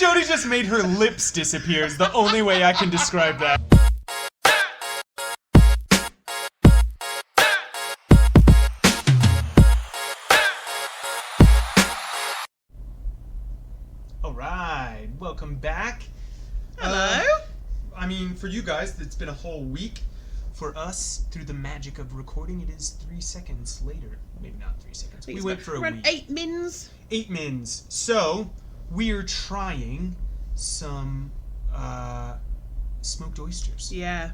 Jodi just made her lips disappear is the only way I can describe that. Alright, welcome back. Hello. I mean, for you guys, it's been a whole week. For us, through the magic of recording, it is 3 seconds later. Maybe not 3 seconds. We went for a week. 8 mins. 8 mins. So, we are trying some smoked oysters. Yeah.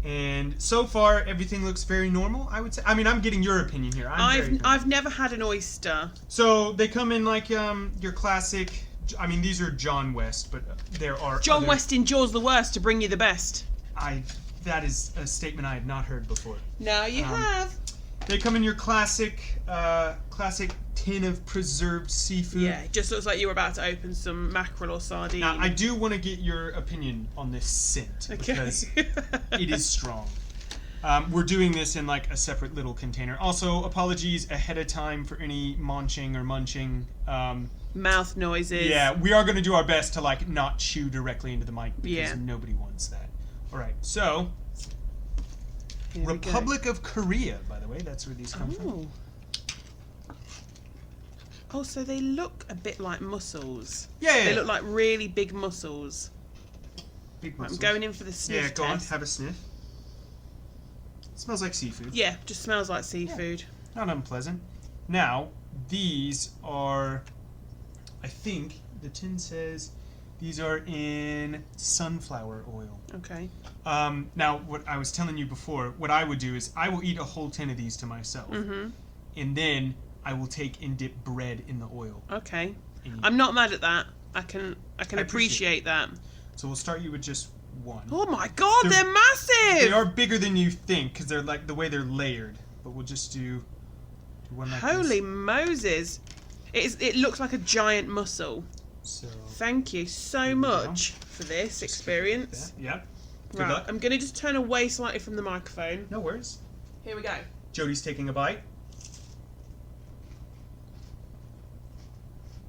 And so far, everything looks very normal, I would say. I mean, I'm getting your opinion here. I've never had an oyster. So, they come in like your classic... I mean, these are John West, but there are John West endures the worst to bring you the best. That is a statement I had not heard before. Now you have. They come in your classic tin of preserved seafood. Yeah, it just looks like you were about to open some mackerel or sardine. Now, I do want to get your opinion on this scent, because it is strong. We're doing this in like a separate little container. Also, apologies ahead of time for any munching or munching. Mouth noises. Yeah, we are going to do our best to like not chew directly into the mic, because yeah. nobody wants that. All right, so Republic of Korea, by the way, that's where these come from. Oh, so they look a bit like mussels. Yeah. They look like really big mussels. Big mussels. I'm going in for the sniff Yeah, go on, test. have a sniff. It smells like seafood. Yeah, just smells like seafood. Yeah. Not unpleasant. Now, these are, I think the tin says these are in sunflower oil. Okay. Now, what I was telling you before, what I would do is I will eat a whole tin of these to myself. Mm-hmm. And then I will take and dip bread in the oil. Okay. I'm not mad at that. I can appreciate that. So we'll start you with just one. Oh my god, they're massive! They are bigger than you think, because they're like the way they're layered. But we'll just do one like Holy this. Moses. It looks like a giant mussel. So thank you so much for this experience. Yeah. Good Right, luck. I'm going to just turn away slightly from the microphone. No worries. Here we go. Jodi's taking a bite.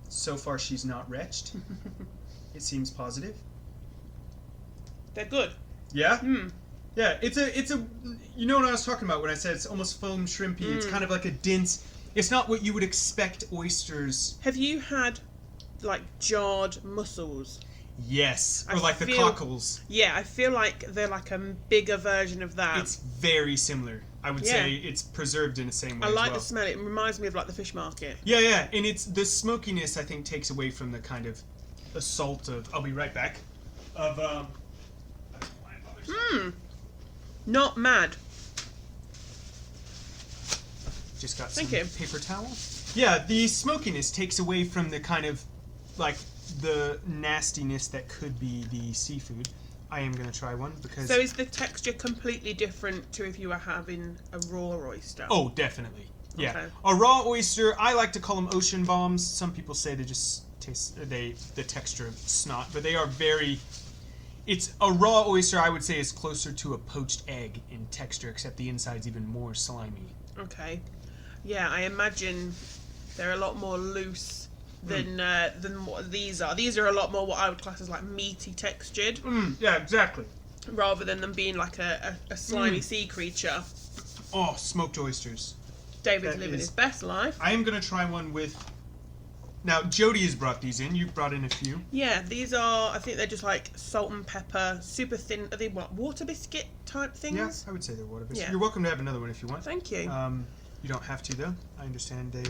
So far, she's not wretched. It seems positive. They're good. Yeah? Mm. Yeah, it's a you know what I was talking about when I said it's almost foam shrimpy. It's kind of like a dense, it's not what you would expect oysters. Have you had like jarred mussels? Yes, or like the cockles. Yeah, I feel like they're like a bigger version of that. It's very similar. I would say it's preserved in the same way. I like as well. the smell. It reminds me of like the fish market. Yeah, and it's the smokiness I think takes away from the kind of assault of. I'll be right back. Of Not mad. Just got some Thank you. paper towel. Yeah, the smokiness takes away from the kind of like the nastiness that could be the seafood. I am going to try one because... So is the texture completely different to if you were having a raw oyster? Oh, definitely. Yeah. Okay. A raw oyster, I like to call them ocean bombs. Some people say they just taste the texture of snot, but they are very... It's a raw oyster, I would say, is closer to a poached egg in texture, except the inside's even more slimy. Okay. Yeah, I imagine they're a lot more loose than what these are. These are a lot more what I would class as like meaty textured. Yeah, exactly. Rather than them being like a slimy sea creature. Oh, smoked oysters. David's living his best life. I am going to try one with... Now, Jodi has brought these in. You've brought in a few. Yeah, these are, I think they're just like salt and pepper, super thin. Are they what, water biscuit type things? Yeah, I would say they're water biscuits. Yeah. You're welcome to have another one if you want. Thank you. You don't have to, though. I understand they...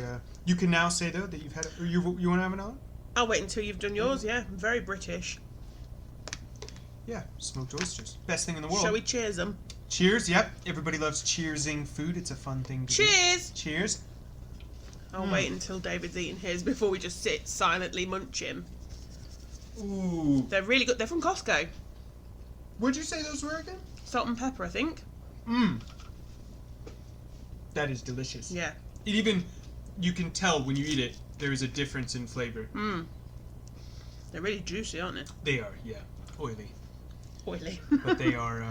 You can now say, though, that you've had... Or you want to have another? I'll wait until you've done yours, yeah. I'm very British. Yeah, smoked oysters. Best thing in the world. Shall we cheers them? Cheers, yep. Everybody loves cheersing food. It's a fun thing to do. Cheers! Cheers. I'll wait until David's eaten his before we just sit silently munching. Ooh. They're really good. They're from Costco. What'd you say those were again? Salt and pepper, I think. That is delicious. Yeah. It even... You can tell when you eat it, there is a difference in flavor. They're really juicy, aren't they? They are, yeah. Oily. Oily. But they are,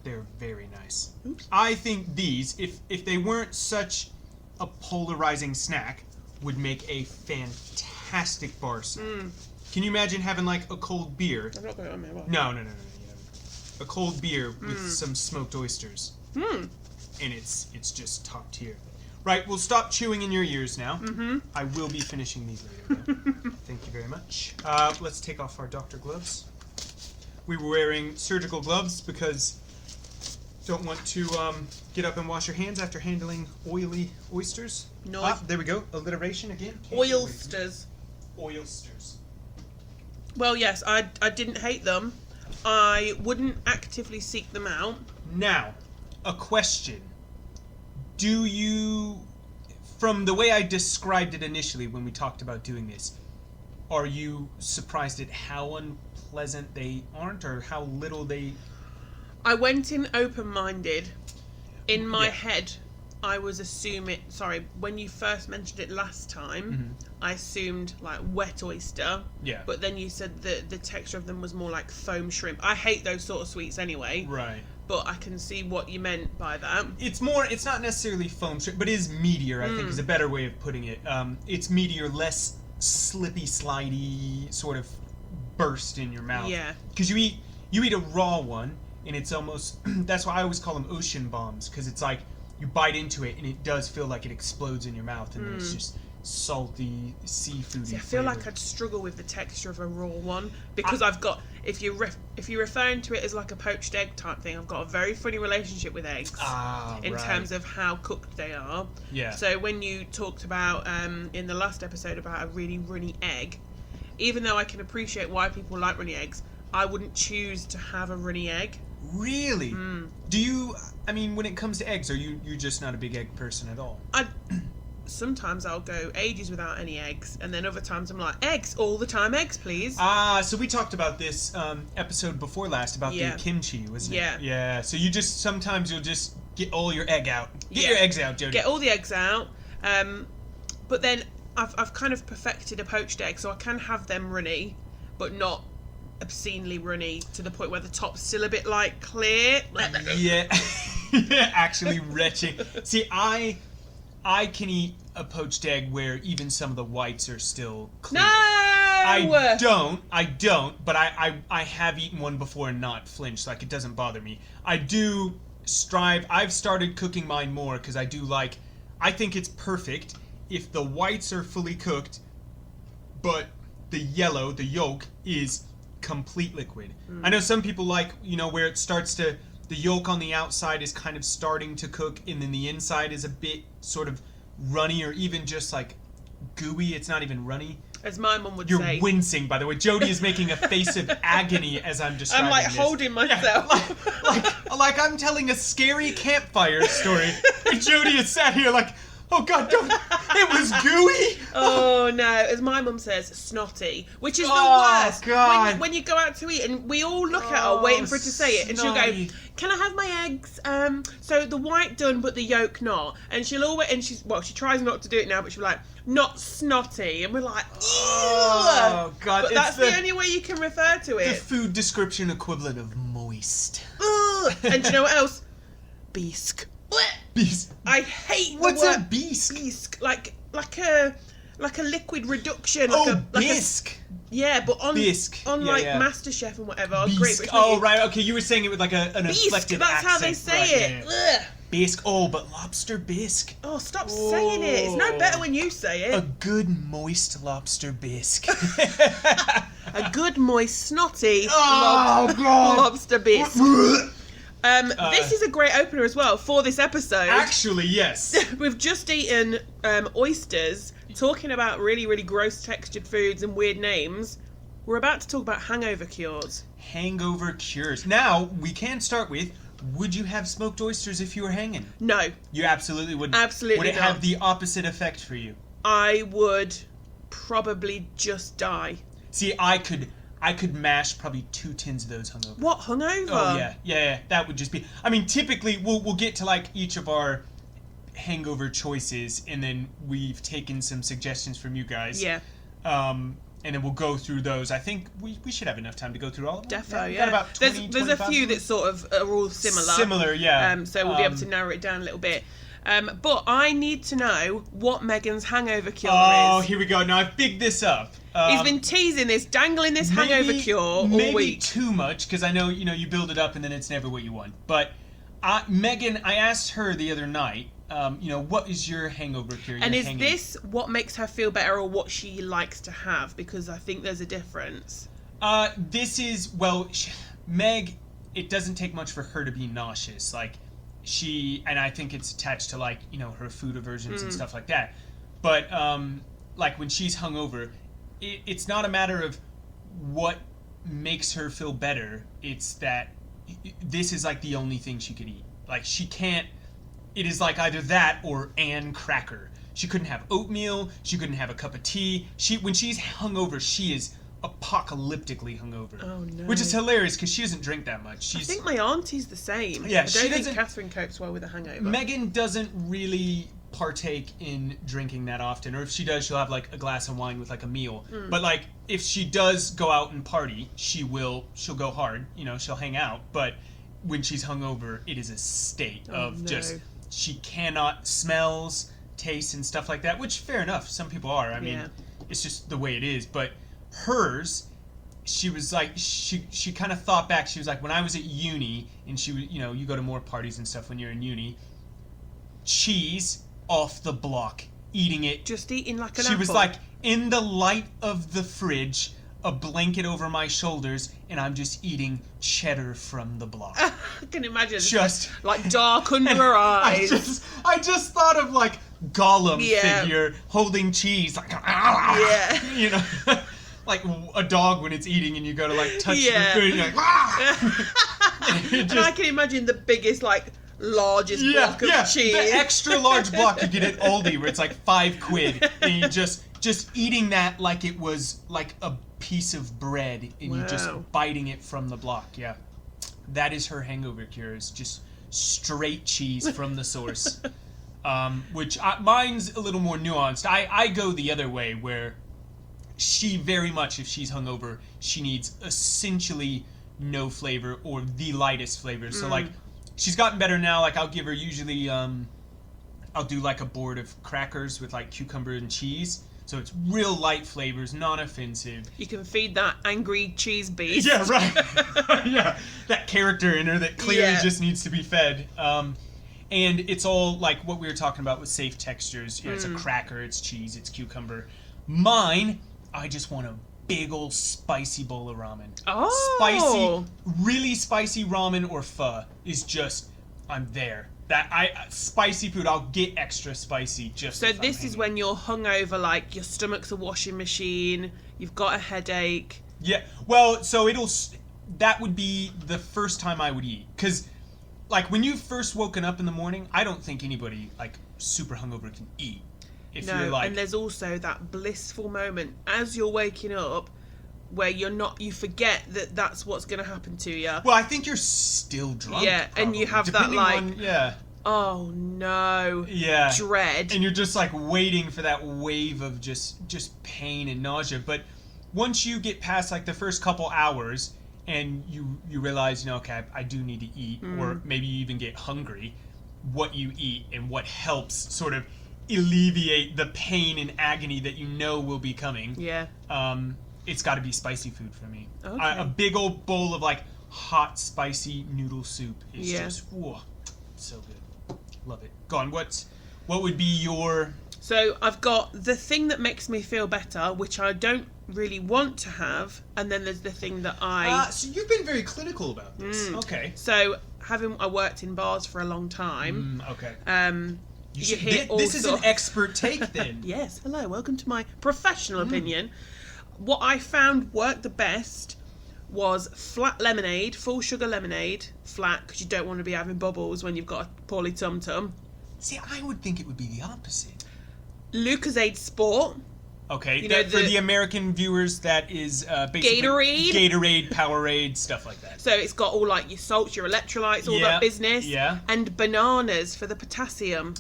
they're very nice. Oops. I think these, if they weren't such a polarizing snack, would make a fantastic bar snack. Can you imagine having like a cold beer? I've not got it on me. What? No. A cold beer with some smoked oysters. Hmm. And it's just top tier. Right, we'll stop chewing in your ears now. Mm-hmm. I will be finishing these later, though. Thank you very much. Let's take off our doctor gloves. We were wearing surgical gloves because don't want to get up and wash your hands after handling oily oysters. No. There we go. Alliteration again. Oysters. Oysters. Well, yes, I didn't hate them. I wouldn't actively seek them out. Now, a question. Do you, from the way I described it initially when we talked about doing this, are you surprised at how unpleasant they aren't, or how little they... I went in open-minded. In my Yeah. head, I was assuming... Sorry, when you first mentioned it last time, I assumed, like, wet oyster. Yeah. But then you said that the texture of them was more like foam shrimp. I hate those sort of sweets anyway. Right. But I can see what you meant by that. It's not necessarily foam shrimp, but it is meatier, I think, is a better way of putting it. It's meatier, less slippy, slidey, sort of burst in your mouth. Yeah. Because you eat a raw one, and it's almost... That's why I always call them ocean bombs, because it's like, you bite into it, and it does feel like it explodes in your mouth, and it's just salty, seafoody. See, I feel flavor. like I'd struggle with the texture of a raw one because I've got if you're referring to it as like a poached egg type thing, I've got a very funny relationship with eggs in right. terms of how cooked they are. Yeah. So when you talked about in the last episode about a really runny egg, even though I can appreciate why people like runny eggs, I wouldn't choose to have a runny egg. Really? Do you? I mean, when it comes to eggs, are you're just not a big egg person at all? Sometimes I'll go ages without any eggs, and then other times I'm like, eggs all the time, eggs please. So we talked about this episode before last about the kimchi, wasn't it? Yeah. So sometimes you'll just get all your egg out. Get your eggs out, Jodi. Get all the eggs out. But then I've kind of perfected a poached egg, so I can have them runny, but not obscenely runny to the point where the top's still a bit like clear. Yeah. Actually retching. See, I can eat a poached egg where even some of the whites are still clear. No! I don't, but I have eaten one before and not flinched, like it doesn't bother me. I do strive, I've started cooking mine more because I think it's perfect if the whites are fully cooked, but the yolk, is complete liquid. I know some people like, where it starts to, the yolk on the outside is kind of starting to cook, and then the inside is a bit sort of runny, or even just like gooey. It's not even runny. As my mum would You're say. You're wincing, by the way. Jodi is making a face of agony as I'm describing I'm like this. holding myself. Yeah, like I'm telling a scary campfire story. And Jodi is sat here like, oh God, don't. It was gooey. Oh no, as my mum says, snotty, which is the worst. God. When you go out to eat and we all look at her waiting for her to say it, and she'll snotty. go, "Can I have my eggs? So the white done, but the yolk not." And she'll always, and she tries not to do it now, but she'll be like, "Not snotty," and we're like, "Ew." Oh God, But that's the only way you can refer to the it. food description equivalent of moist. Ugh. And do you know what else? Bisque. Bisque. I hate the What's word a bisque? bisque. Like a liquid reduction. Bisque. Yeah, but on Bisque. on Yeah, like yeah. MasterChef and whatever. Bisque. Oh, right. Okay, you were saying it with like an Bisque. inflected That's accent. how they say Right, it. yeah. Ugh. Bisque. Oh, but lobster bisque. Oh, stop saying it. It's no better when you say it. A good moist lobster bisque. A good moist snotty Oh, God. lobster bisque. This is a great opener as well for this episode. Actually, yes. We've just eaten oysters, talking about really, really gross textured foods and weird names. We're about to talk about hangover cures. Hangover cures. Now, we can start with, would you have smoked oysters if you were hanging? No. You absolutely wouldn't. Absolutely Would it not. have the opposite effect for you? I would probably just die. See, I could mash probably 2 tins of those hungover. What, hungover? Oh yeah. That would just be. I mean, typically we'll get to like each of our hangover choices, and then we've taken some suggestions from you guys. Yeah. And then we'll go through those. I think we should have enough time to go through all of them. Defo, We've yeah. got about 20, There's a 25 few of them. that sort of are all similar. Similar, yeah. So we'll be able to narrow it down a little bit. But I need to know what Megan's hangover cure Oh, is. here we go. Now I've bigged this up. He's been teasing this, dangling this hangover cure all maybe week. Too much, because I know, you build it up and then it's never what you want. But Megan, I asked her the other night, what is your hangover cure? And is this what makes her feel better or what she likes to have? Because I think there's a difference. This is, Meg, it doesn't take much for her to be nauseous. Like, and I think it's attached to, like, her food aversions and stuff like that. But, like, when she's hungover, it's not a matter of what makes her feel better. It's that this is, like, the only thing she could eat. Like, she can't, it is like either that or Ann cracker. She couldn't have oatmeal. She couldn't have a cup of tea. When she's hungover, she is apocalyptically hungover. Oh, no. Which is hilarious because she doesn't drink that much. I think my auntie's the same. Yeah, I don't think Catherine copes well with a hangover. Megan doesn't really partake in drinking that often, or if she does, she'll have like a glass of wine with like a meal. But like if she does go out and party, she'll go hard, she'll hang out, but when she's hungover, it is a state of just she cannot smells, tastes and stuff like that, which fair enough, some people are. I mean, it's just the way it is. But hers, she was like, she kind of thought back. She was like, when I was at uni, and she was, you go to more parties and stuff when you're in uni, cheese off the block, eating it. Just eating like an apple. She was like, in the light of the fridge, a blanket over my shoulders, and I'm just eating cheddar from the block. I can imagine. Just like dark under her eyes. I just thought of like Gollum figure holding cheese, like like a dog when it's eating and you go to like touch the food, and you're like and I can imagine the biggest largest block of cheese. The extra large block you get at Aldi where it's like £5 and you just eating that like it was like a piece of bread and you're just biting it from the block. Yeah, that is her hangover cure, is just straight cheese from the source. Which mine's a little more nuanced. I go the other way, where she very much, if she's hungover, she needs essentially no flavor or the lightest flavor. So like, she's gotten better now. Like, I'll give her usually, I'll do like a board of crackers with like cucumber and cheese. So it's real light flavors, non-offensive. You can feed that angry cheese beast. Yeah, right. Yeah, that character in her that clearly just needs to be fed. And it's all like what we were talking about with safe textures. It's a cracker, it's cheese, it's cucumber. Mine, I just want a big old spicy bowl of ramen. Oh. Spicy, really spicy ramen or pho is just, I'm there. Spicy food, I'll get extra spicy just. So this is when you're hungover, like your stomach's a washing machine, you've got a headache. Yeah, well, so that would be the first time I would eat. Because, like, when you've first woken up in the morning, I don't think anybody, like, super hungover can eat. If you're like, and there's also that blissful moment as you're waking up where you forget that that's what's going to happen to you. Well, I think you're still drunk. Yeah, probably, and you have that oh no, dread. And you're just like waiting for that wave of just pain and nausea. But once you get past like the first couple hours and you realize, okay, I do need to eat, or maybe you even get hungry, what you eat and what helps sort of alleviate the pain and agony that will be coming. Yeah. It's got to be spicy food for me. Okay. A big old bowl of like hot spicy noodle soup is just so good. Love it. Go on. What would be your? So I've got the thing that makes me feel better, which I don't really want to have, and then there's the thing that So you've been very clinical about this. Okay. So I worked in bars for a long time. Okay. This is an expert take then. Yes. Hello. Welcome to my professional opinion. What I found worked the best was flat lemonade, full sugar lemonade, flat, because you don't want to be having bubbles when you've got a poorly tum-tum. See, I would think it would be the opposite. Lucozade Sport. Okay, for the American viewers, that is basically Gatorade, Powerade, stuff like that. So it's got all like your salts, your electrolytes, all that business. Yeah. And bananas for the potassium.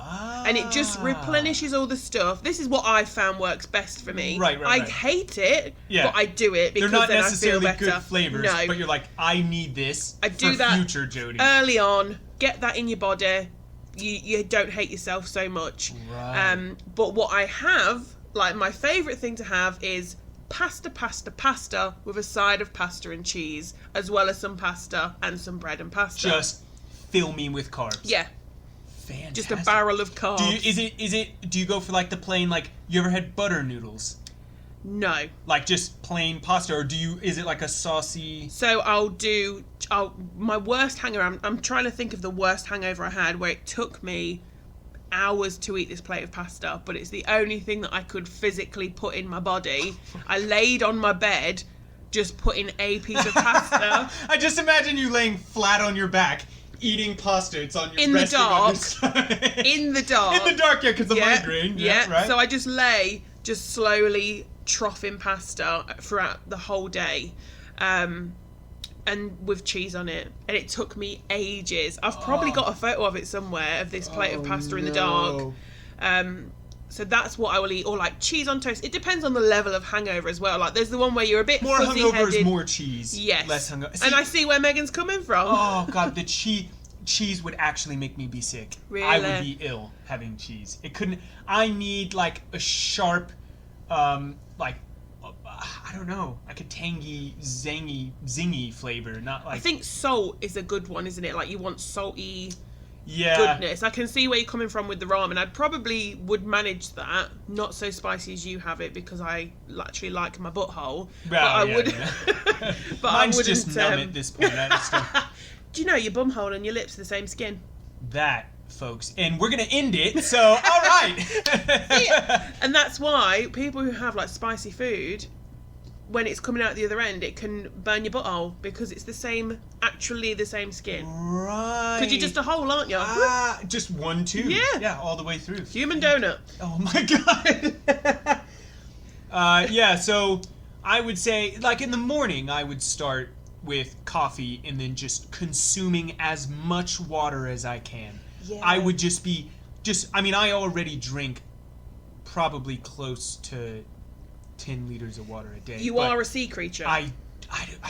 And it just replenishes all the stuff. This is what I found works best for me. Right. I hate it, but I do it because they're not then necessarily I feel better. good flavors, but you're like, I need this for future Jodi. Early on, get that in your body. You don't hate yourself so much. Right. But what I have like my favourite thing to have is pasta with a side of pasta and cheese, as well as some pasta and some bread and pasta. Just fill me with carbs. Yeah. Fantastic. Just a barrel of carbs. Do you go for like the plain, like, you ever had butter noodles? No. Like just plain pasta, or is it like a saucy? So my worst hangover, I'm trying to think of the worst hangover I had where it took me hours to eat this plate of pasta, but it's the only thing that I could physically put in my body. I laid on my bed, just putting a piece of pasta. I just imagine you laying flat on your back, eating pasta. It's on your in the dark. In the dark. In the dark, yeah, because the migraine. Yeah, right. So I just lay, just slowly troughing pasta throughout the whole day. And with cheese on it, and it took me ages. I've probably got a photo of it somewhere, of this plate of pasta in the dark. So that's what I will eat, or like cheese on toast. It depends on the level of hangover as well. Like there's the one where you're a bit more hungover fuzzy-headed. is more cheese. Yes, less hungover. And I see where Megan's coming from. Oh god, the cheese would actually make me be sick. Really? I would be ill having cheese. It couldn't. I need like a sharp, I don't know, like a tangy, zingy flavor, not like... I think salt is a good one, isn't it? Like, you want salty yeah. goodness. I can see where you're coming from with the ramen. I probably would manage that, not so spicy as you have it, because I actually like my butthole. But I would... Yeah. But mine's I wouldn't, just numb at this point. Do you know your bumhole and your lips are the same skin? That, folks. And we're going to end it, so all right. Yeah. And that's why people who have, like, spicy food... when it's coming out the other end, it can burn your butthole because it's the same skin. Right. Because you're just a hole, aren't you? Just one tube. Yeah. Yeah, all the way through. Human donut. Oh my god. Yeah, so I would say, like in the morning, I would start with coffee and then just consuming as much water as I can. Yeah. I would I already drink probably close to 10 liters of water a day. You are a sea creature. I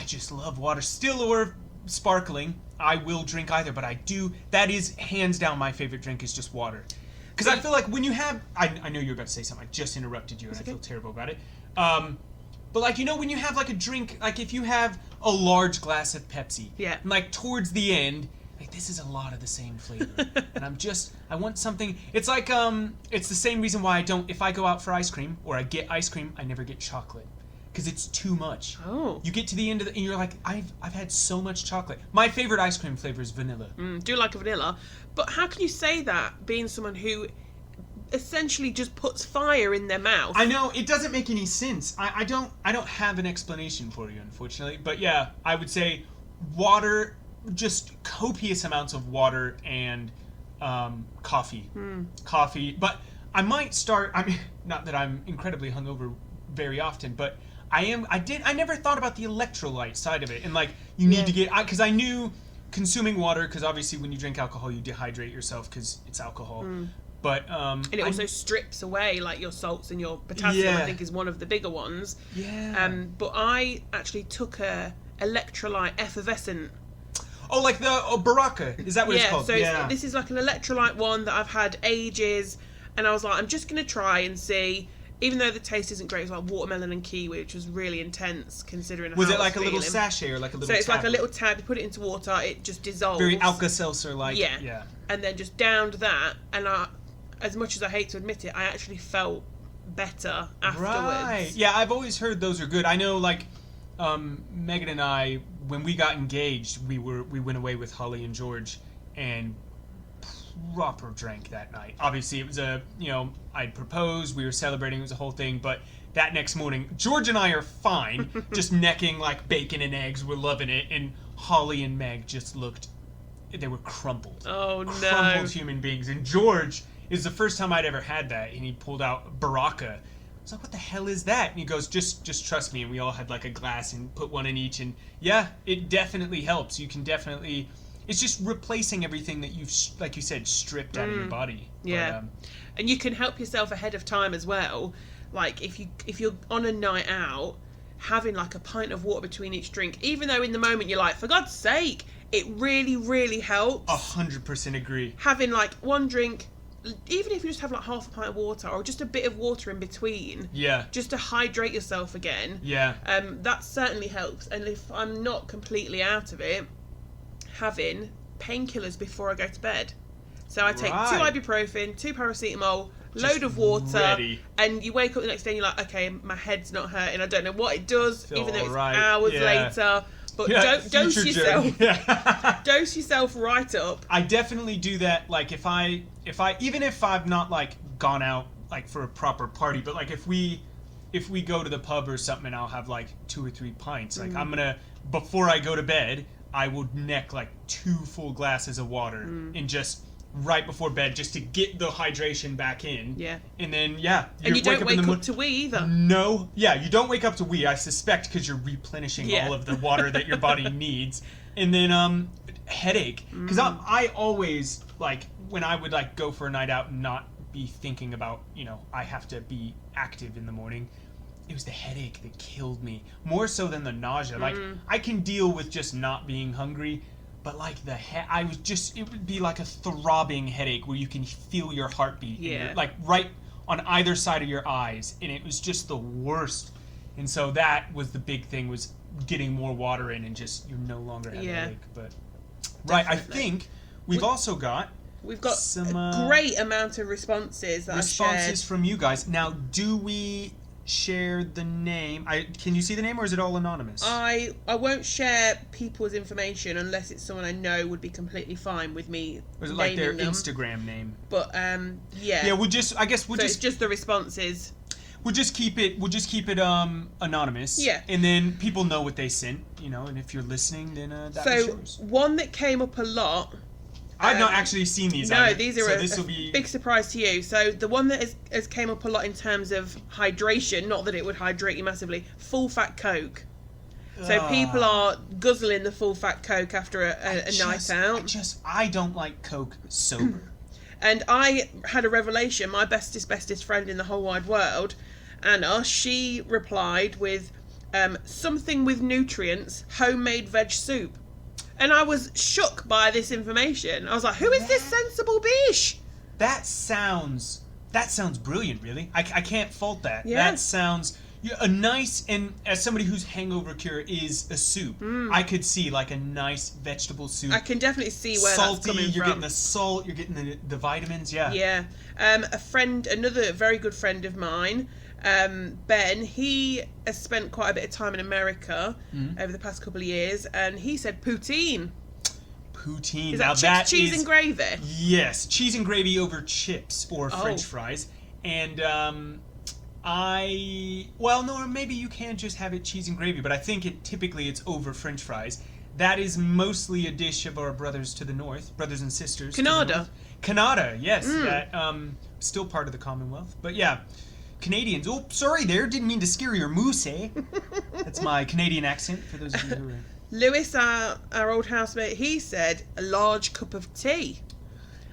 just love water. Still or sparkling. I will drink either, but that is hands down my favorite drink is just water. Because I feel like when you have... I know you were about to say something. I just interrupted you and I feel terrible about it. But like, you know, when you have like a drink, like if you have a large glass of Pepsi. Yeah. And like towards the end... like, this is a lot of the same flavor. And I want something... It's like, it's the same reason why if I go out for ice cream, or I get ice cream, I never get chocolate. Because it's too much. Oh. You get to the end of and you're like, I've had so much chocolate. My favorite ice cream flavor is vanilla. Do like a vanilla. But how can you say that, being someone who essentially just puts fire in their mouth? I know, it doesn't make any sense. I don't have an explanation for you, unfortunately. But yeah, I would say water... just copious amounts of water and coffee. Coffee. But I might start... I mean, not that I'm incredibly hungover very often, but I never thought about the electrolyte side of it. And, like, you need to get... Because I knew consuming water, because obviously when you drink alcohol, you dehydrate yourself because it's alcohol. But... and it also strips away, like, your salts and your potassium, I think, is one of the bigger ones. Yeah. But I actually took a electrolyte effervescent. Oh, like the Baraka. Is that what it's called? So this is like an electrolyte one that I've had ages. And I was like, I'm just going to try and see. Even though the taste isn't great, it's like watermelon and kiwi, which was really intense considering was how it like a feeling. little sachet or like a little So it's tablet? like a little tab. You put it into water, it just dissolves. Very Alka-Seltzer-like. Yeah. And then just downed that. And as much as I hate to admit it, I actually felt better afterwards. Right. Yeah, I've always heard those are good. I know, like... Megan and I, when we got engaged, we went away with Holly and George and proper drank that night. Obviously, it was I'd proposed, we were celebrating, it was a whole thing, but that next morning, George and I are fine, just necking like bacon and eggs, we're loving it, and Holly and Meg just looked, they were crumpled. Oh no. Crumpled human beings. And George, is the first time I'd ever had that, and he pulled out Baraka. I was like, what the hell is that? And he goes, just trust me. And we all had like a glass and put one in each. And yeah, it definitely helps. You can definitely... It's just replacing everything that you've, like you said, stripped out of your body. Yeah. And you can help yourself ahead of time as well. Like, if you're on a night out, having like a pint of water between each drink, even though in the moment you're like, for God's sake, it really, really helps. 100% agree. Having like one drink, even if you just have like half a pint of water or just a bit of water in between, Yeah. just to hydrate yourself again. Yeah. That certainly helps. And if I'm not completely out of it, having painkillers before I go to bed. So I take 2 Right. ibuprofen, 2 paracetamol, Just load of water, ready. and you wake up the next day and you're like, okay, my head's not hurting. I don't know what it does, Feel even though it's alright. hours Yeah. later. But Yeah, dose future yourself. Jodi. Yeah. Dose yourself right up. I definitely do that. Like if I even if I've not like gone out like for a proper party, but like if we go to the pub or something and I'll have like 2 or 3 pints, like I'm gonna, before I go to bed, I would neck like 2 full glasses of water and just right before bed just to get the hydration back in. Yeah. And then And you don't wake in the up to wee either. No, yeah, you don't wake up to wee. I suspect because you're replenishing Yeah. all of the water that your body needs. And then headache, because I always like when I would like go for a night out and not be thinking about, you know, I have to be active in the morning. It was the headache that killed me more so than the nausea. Like I can deal with just not being hungry, but like I was just, it would be like a throbbing headache where you can feel your heartbeat, like right on either side of your eyes, and it was just the worst. And so that was the big thing, was getting more water in, and just you no longer have a headache. But right, I think we've also got some a great amount of responses that responses I've shared. from you guys. Now, do we share the name? Can you see the name, or is it all anonymous? I won't share people's information unless it's someone I know would be completely fine with me. Or is it like their naming them. Instagram name? But yeah. Yeah, it's just the responses. We'll just keep it anonymous. Yeah. And then people know what they sent, you know, and if you're listening, then that was yours. One that came up a lot. I've not actually seen these. No, these are a big surprise to you. So the one that has came up a lot in terms of hydration, not that it would hydrate you massively, full fat Coke. So people are guzzling the full fat Coke after a night out. I don't like Coke sober. And I had a revelation. My bestest friend in the whole wide world, Anna, she replied with something with nutrients, homemade veg soup. And I was shook by this information. I was like, who is this sensible bish? That sounds brilliant, really. I can't fault that. Yeah. That sounds a nice, and as somebody whose hangover cure is a soup, I could see like a nice vegetable soup. I can definitely see where salty, that's coming from. You're getting the salt, you're getting the vitamins, yeah. Yeah. Another very good friend of mine, Ben, he has spent quite a bit of time in America over the past couple of years, and he said poutine. Poutine. Is Now that cheese and gravy? Yes, cheese and gravy over chips or French fries. And no, maybe you can just have it cheese and gravy, but I think typically it's over French fries. That is mostly a dish of our brothers to the north, brothers and sisters. Canada. Canada, yes. That still part of the Commonwealth. But yeah, Canadians. Oh, sorry there, didn't mean to scare your moose, eh? That's my Canadian accent for those of you who are... Lewis, our old housemate, he said a large cup of tea.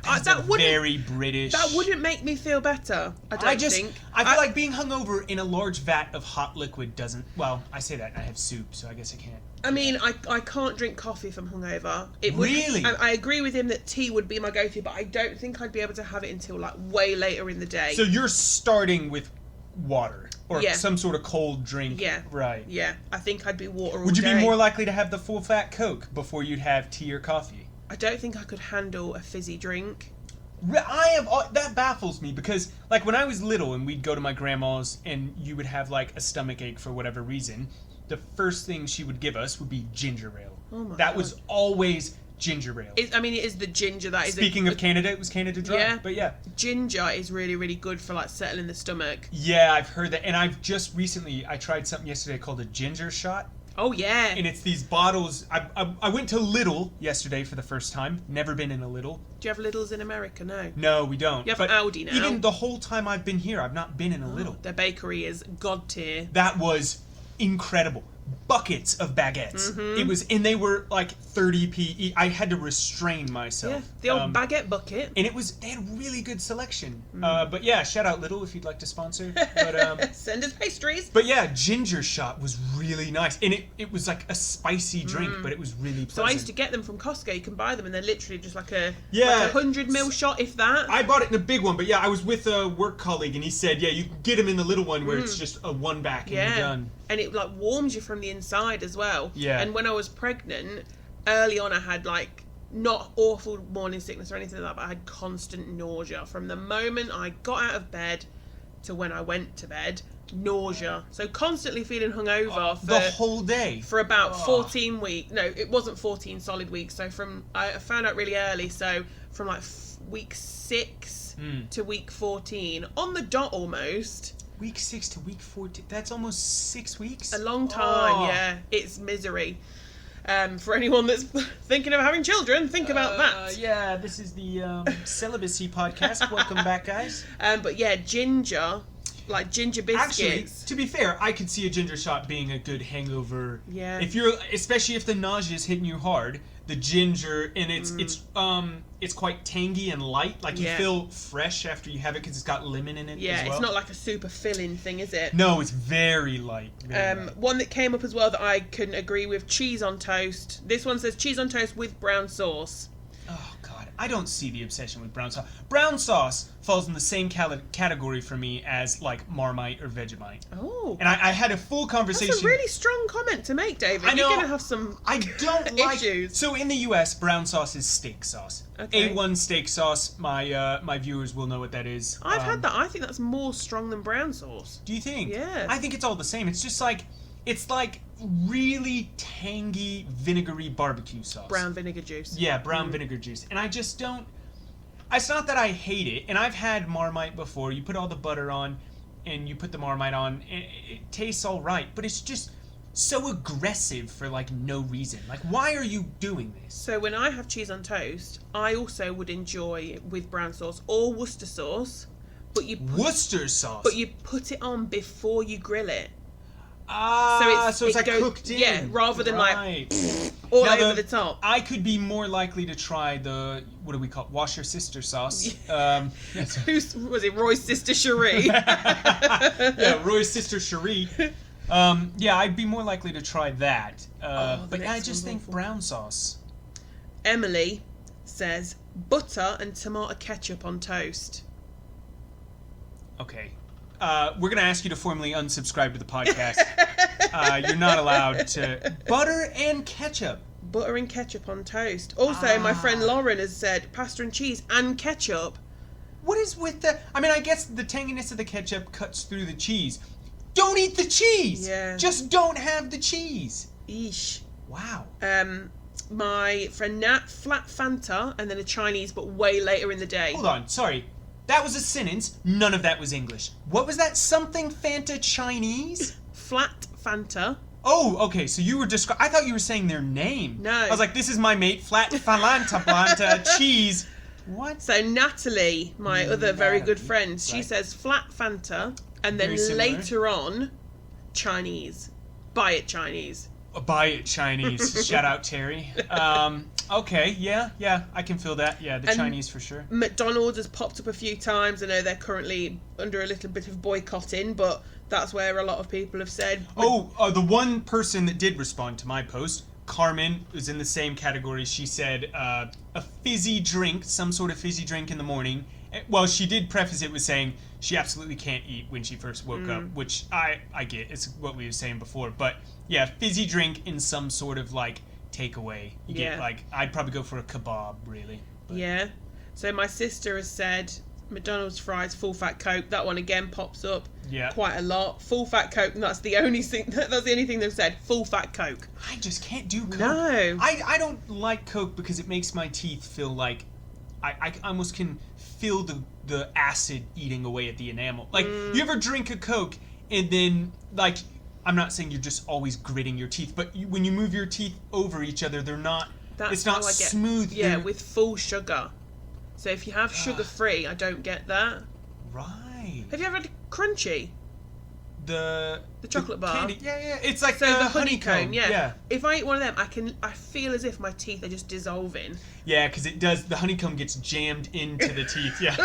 That's very British. That wouldn't make me feel better. I think. I feel like being hungover in a large vat of hot liquid doesn't... Well, I say that, and I have soup, so I guess I can't. I mean, I can't drink coffee if I'm hungover. Really? I agree with him that tea would be my go-to, but I don't think I'd be able to have it until like way later in the day. So you're starting with water or some sort of cold drink. Yeah. Right. Yeah. I think I'd be water all Would you day. be more likely to have the full fat Coke before you'd have tea or coffee? I don't think I could handle a fizzy drink. That baffles me because, like, when I was little and we'd go to my grandma's and you would have, like, a stomach ache for whatever reason, the first thing she would give us would be ginger ale. Oh my That God. was always ginger ale. It is the ginger that is... Speaking of Canada, it was Canada Dry. Yeah. But yeah. Ginger is really, really good for, like, settling the stomach. Yeah, I've heard that. And I've just recently, I tried something yesterday called a ginger shot. Oh, yeah. And it's these bottles. I went to Lidl yesterday for the first time. Never been in a Lidl. Do you have Lidls in America? No. No, we don't. You have Aldi now. Even the whole time I've been here, I've not been in a Lidl. Their bakery is god tier. That was incredible. buckets of baguettes. It was, and they were like 30p. I had to restrain myself. Yeah, the old baguette bucket. And they had really good selection. But yeah, shout out Little if you'd like to sponsor. But send us pastries. But yeah, ginger shot was really nice, and it was like a spicy drink, but it was really pleasant. So I used to get them from Costco. You can buy them, and they're literally just like a 100ml shot, if that. I bought it in a big one, but yeah, I was with a work colleague, and he said, yeah, you can get them in the little one where it's just a one back and you're done. And it like warms you from the inside as well. Yeah. And when I was pregnant, early on I had like not awful morning sickness or anything like that, but I had constant nausea from the moment I got out of bed to when I went to bed. Nausea. So constantly feeling hungover for the whole day. For about 14 weeks. No, it wasn't 14 solid weeks. So I found out really early. So from like week 6 to week 14, on the dot almost. Week 6 to week 14. That's almost 6 weeks. A long time, yeah. It's misery. For anyone that's thinking of having children, think about that. Yeah, this is the celibacy podcast. Welcome back, guys. But yeah, ginger, like ginger biscuits. Actually, to be fair, I could see a ginger shot being a good hangover. Yeah. Especially if the nausea is hitting you hard, the ginger, and it's quite tangy and light. Like you feel fresh after you have it because it's got lemon in it. Yeah, as well. It's not like a super filling thing, is it? No, it's very light. Very light. One that came up as well that I couldn't agree with: cheese on toast. This one says cheese on toast with brown sauce. Oh God, I don't see the obsession with brown sauce. Brown sauce falls in the same category for me as like Marmite or Vegemite. Oh. And I had a full conversation. That's a really strong comment to make, David. I know. You're going to have some I don't like issues. So in the U.S., brown sauce is steak sauce. Okay. A1 steak sauce. My viewers will know what that is. I've had that. I think that's more strong than brown sauce. Do you think? Yeah. I think it's all the same. It's just like really tangy, vinegary barbecue sauce. Brown vinegar juice. Yeah, brown vinegar juice. And I just don't... It's not that I hate it. And I've had Marmite before. You put all the butter on, and you put the Marmite on. And it tastes all right. But it's just so aggressive for, like, no reason. Like, why are you doing this? So when I have cheese on toast, I also would enjoy it with brown sauce or Worcester sauce. But Worcester sauce? But you put it on before you grill it. So it's like cooked in. Yeah, rather than like all over the top. I could be more likely to try the, what do we call it? Wash your sister sauce. Who's was it? Roy's sister Cherie. Yeah, Roy's sister Cherie. Yeah, I'd be more likely to try that. But I just think brown sauce. Emily says butter and tomato ketchup on toast. Okay. We're going to ask you to formally unsubscribe to the podcast. You're not allowed to. Butter and ketchup. Butter and ketchup on toast. Also, my friend Lauren has said pasta and cheese and ketchup. What is with the... I mean, I guess the tanginess of the ketchup cuts through the cheese. Don't eat the cheese! Yeah. Just don't have the cheese. Eesh. Wow. My friend Nat, flat Fanta, and then a Chinese, but way later in the day. Hold on, sorry. That was a sentence. None of that was English. What was that? Something Fanta Chinese? Flat Fanta. Oh, okay. So you were describing... I thought you were saying their name. No. I was like, this is my mate, Flat Falanta Blanta Cheese. What? So Natalie, my other very good friend, she says flat Fanta, and then later on, Chinese. Buy it Chinese. Buy it Chinese. Shout out Terry. Okay, yeah, I can feel that. Yeah, the Chinese for sure. McDonald's has popped up a few times. I know they're currently under a little bit of boycotting, but that's where a lot of people have said... the one person that did respond to my post, Carmen, was in the same category. She said a fizzy drink, some sort of fizzy drink in the morning. Well, she did preface it with saying she absolutely can't eat when she first woke up, which I get. It's what we were saying before. But yeah, fizzy drink in some sort of like takeaway. You get like, I'd probably go for a kebab, really. But. Yeah. So my sister has said McDonald's fries, full fat Coke. That one again pops up quite a lot. Full fat Coke, and that's the only thing. That's the only thing they've said. Full fat Coke. I just can't do Coke. No. I don't like Coke because it makes my teeth feel like I almost can feel the acid eating away at the enamel. Like, you ever drink a Coke and then, like, I'm not saying you're just always gritting your teeth, but when you move your teeth over each other, they're not... It's not smooth. Yeah, with full sugar. So if you have sugar-free, I don't get that. Right. Have you ever had Crunchy? The chocolate bar. Candy. Yeah. It's like So the honeycomb, yeah. Yeah. If I eat one of them, I feel as if my teeth are just dissolving. Yeah, because it does. The honeycomb gets jammed into the teeth. Yeah.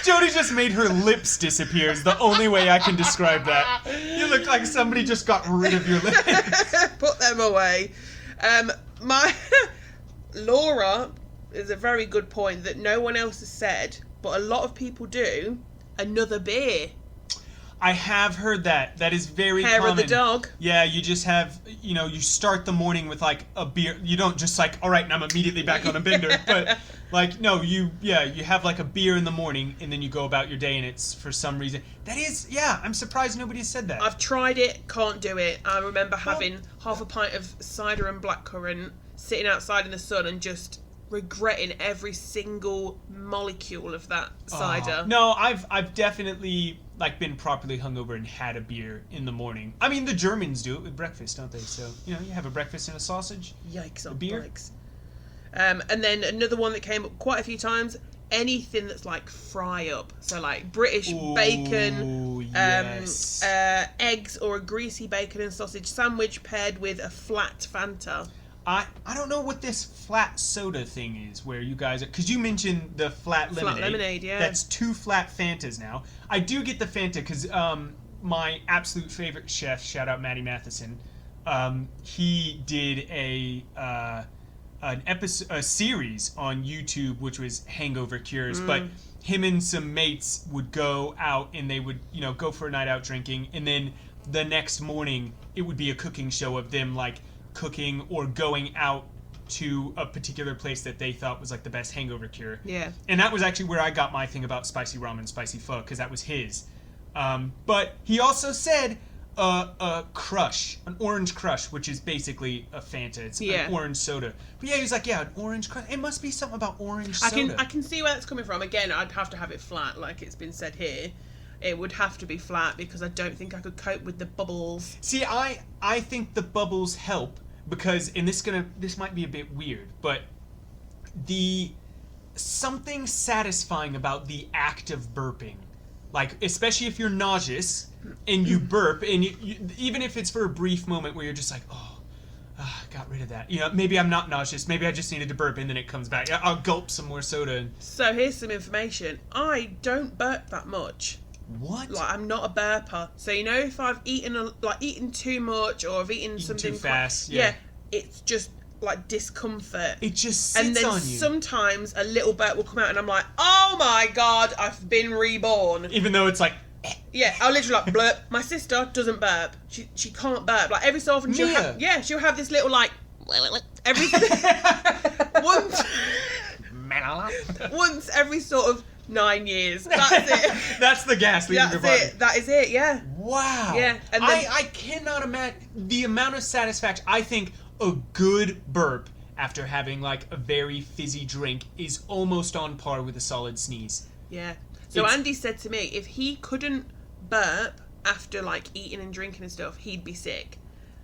Jodi just made her lips disappear. Is the only way I can describe that. You look like somebody just got rid of your lips. Put them away. My Laura is a very good point that no one else has said, but a lot of people do. Another beer. I have heard that. That is very Hair common. of the dog. Yeah, you just have, you start the morning with like a beer. You don't just like, all right, and I'm immediately back on a bender. But like, no, you have like a beer in the morning and then you go about your day and it's for some reason. That is, yeah, I'm surprised nobody said that. I've tried it, can't do it. I remember having half a pint of cider and blackcurrant, sitting outside in the sun and just regretting every single molecule of that cider. No, I've definitely like been properly hungover and had a beer in the morning. I mean, the Germans do it with breakfast, don't they? So you have a breakfast and a sausage. Yikes on beer. bikes. And then another one that came up quite a few times. Anything that's like fry up, so like British bacon, yes. eggs, or a greasy bacon and sausage sandwich paired with a flat Fanta. I don't know what this flat soda thing is where you guys are, because you mentioned the flat lemonade. Flat lemonade, yeah. That's 2 flat Fantas now. I do get the Fanta because my absolute favorite chef, shout out Matty Matheson, he did a series on YouTube which was hangover cures, but him and some mates would go out and they would go for a night out drinking, and then the next morning it would be a cooking show of them like cooking or going out to a particular place that they thought was like the best hangover cure. Yeah. And that was actually where I got my thing about spicy ramen, spicy pho, because that was his. But he also said a crush, an orange crush, which is basically a Fanta. It's an orange soda. But yeah, he was like, yeah, an orange crush. It must be something about orange soda. I can see where that's coming from. Again, I'd have to have it flat, like it's been said here. It would have to be flat because I don't think I could cope with the bubbles. See, I think the bubbles help because, and this might be a bit weird, but something satisfying about the act of burping, like especially if you're nauseous and you burp, and you even if it's for a brief moment where you're just like, got rid of that. Maybe I'm not nauseous. Maybe I just needed to burp, and then it comes back. I'll gulp some more soda. So here's some information. I don't burp that much. What? Like, I'm not a burper. So, if I've eaten too much or I've eaten something too fast, yeah, it's just like discomfort. It just sits on you. And then sometimes a little burp will come out and I'm like, oh my god, I've been reborn. Even though it's like, yeah, I'll literally like blurp. My sister doesn't burp. She can't burp. Like every so often she'll have this little like once every sort of 9 years. That's it. That's the gas leaving your body. That's it. That is it, yeah. Wow. Yeah. And then, I cannot imagine the amount of satisfaction. I think a good burp after having like a very fizzy drink is almost on par with a solid sneeze. Yeah. So Andy said to me, if he couldn't burp after like eating and drinking and stuff, he'd be sick.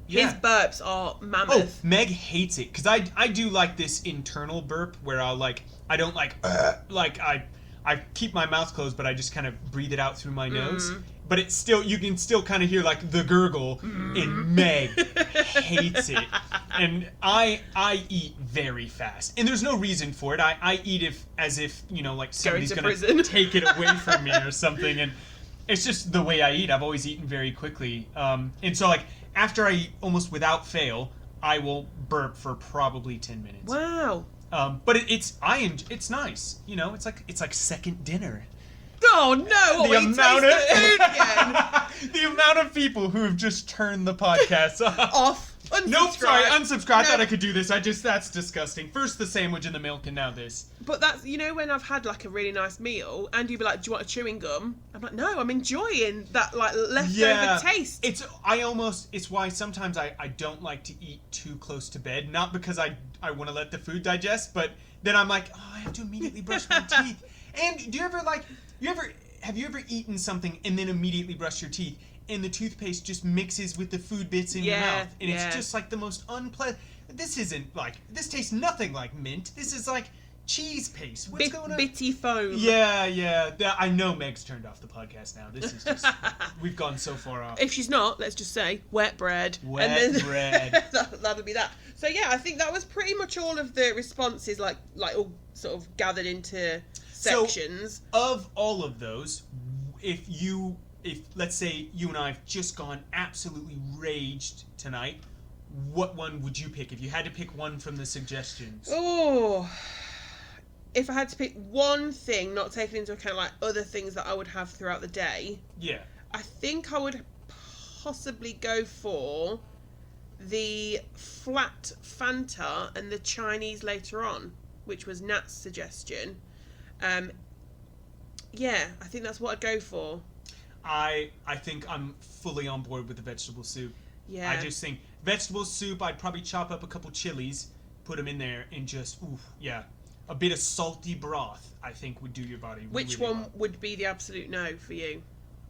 Yeah. His burps are mammoth. Oh, Meg hates it because I do like this internal burp where I'll like I don't like I keep my mouth closed, but I just kind of breathe it out through my nose. But it's still, you can still kind of hear like the gurgle, and Meg hates it. And I eat very fast, and there's no reason for it. I eat as if like somebody's gonna take it away from me or something, and it's just the way I eat. I've always eaten very quickly, and so like after I eat almost without fail, I will burp for probably 10 minutes. Wow. But it's nice, it's like second dinner. Oh no! The amount of people who have just turned the podcast off. Unsubscribe. Nope, sorry, unsubscribe. I thought I could do this. That's disgusting. First the sandwich and the milk, and now this. But that's, when I've had like a really nice meal, and you'd be like, "Do you want a chewing gum?" I'm like, "No, I'm enjoying that like leftover taste." It's why sometimes I don't like to eat too close to bed. Not because I want to let the food digest, but then I'm like, I have to immediately brush my teeth. And do you ever have you ever eaten something and then immediately brush your teeth? And the toothpaste just mixes with the food bits in your mouth. And it's just like the most unpleasant. This tastes nothing like mint. This is like, cheese paste. What's going on? Bitty foam. Yeah. I know Meg's turned off the podcast now. This is just we've gone so far off. If she's not, let's just say wet bread. Wet bread. That'll be that. So yeah, I think that was pretty much all of the responses, like all sort of gathered into sections. So, of all of those, if let's say you and I have just gone absolutely raged tonight, what one would you pick if you had to pick one from the suggestions? Oh, if I had to pick one thing, not taking into account like other things that I would have throughout the day, yeah, I think I would possibly go for the flat Fanta and the Chinese later on, which was Nat's suggestion. Yeah, I think that's what I'd go for. I think I'm fully on board with the vegetable soup. Yeah. I just think vegetable soup, I'd probably chop up a couple chilies, put them in there, and just, a bit of salty broth, I think, would do your body Which really one well. would be the absolute no for you?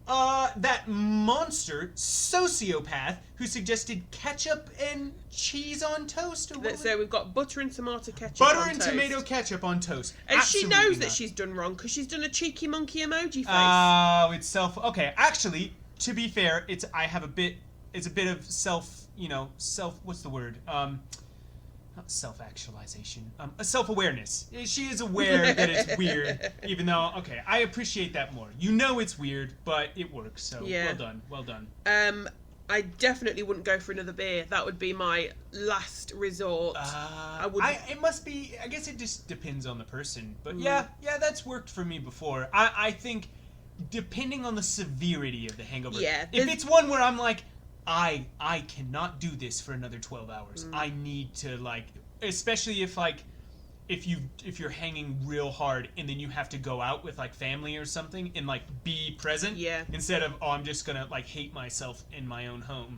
That monster sociopath who suggested ketchup and cheese on toast. Or what So we've got butter and tomato ketchup butter on and toast. tomato ketchup on toast. And Absolutely she knows not. that she's done wrong because she's done a cheeky monkey emoji face. Oh, it's self. Okay, actually, to be fair, it's a bit of self. What's the word? Not self-actualization. A self-awareness. She is aware that it's weird, even though, okay, I appreciate that more. You know it's weird, but it works, so Yeah. well done. I definitely wouldn't go for another beer. That would be my last resort. I would. It must be, I guess it just depends on the person, but yeah, that's worked for me before. I think, depending on the severity of the hangover, Yeah, if it's one where I'm like, I cannot do this for another 12 hours. I need to, like, especially if you're hanging real hard and then you have to go out with like family or something and like be present. Yeah. Instead of I'm just gonna like hate myself in my own home.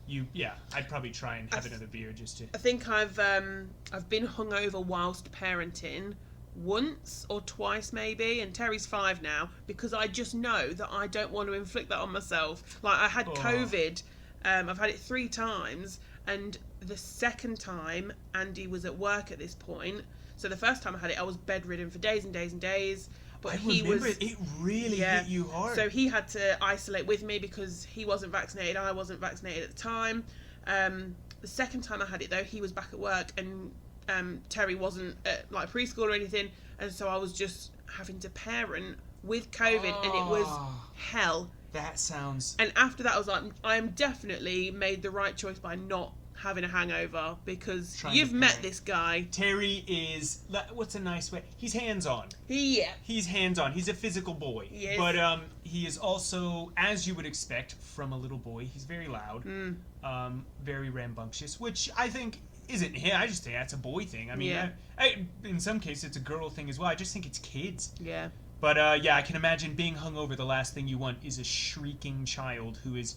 I'd probably try and have another beer just to. I think I've been hungover whilst parenting once or twice maybe, and Terry's 5 now, because I just know that I don't want to inflict that on myself. Like I had COVID. I've had it 3 times, and the second time Andy was at work at this point. So the first time I had it, I was bedridden for days and days and days. But he was. It really hit you hard. So he had to isolate with me because he wasn't vaccinated. I wasn't vaccinated at the time. The second time I had it though, he was back at work, and Terry wasn't at like preschool or anything, and so I was just having to parent with COVID, and it was hell. That sounds. And after that, I was like, I am definitely made the right choice by not having a hangover, because you've met this guy. Terry is, what's a nice way? He's hands-on. Yeah. He's hands-on. He's a physical boy. Yes. But he is also, as you would expect from a little boy, he's very loud, very rambunctious, which I think isn't him. I just think that's a boy thing. I mean, in some cases it's a girl thing as well. I just think it's kids. Yeah. But I can imagine being hungover, the last thing you want is a shrieking child who is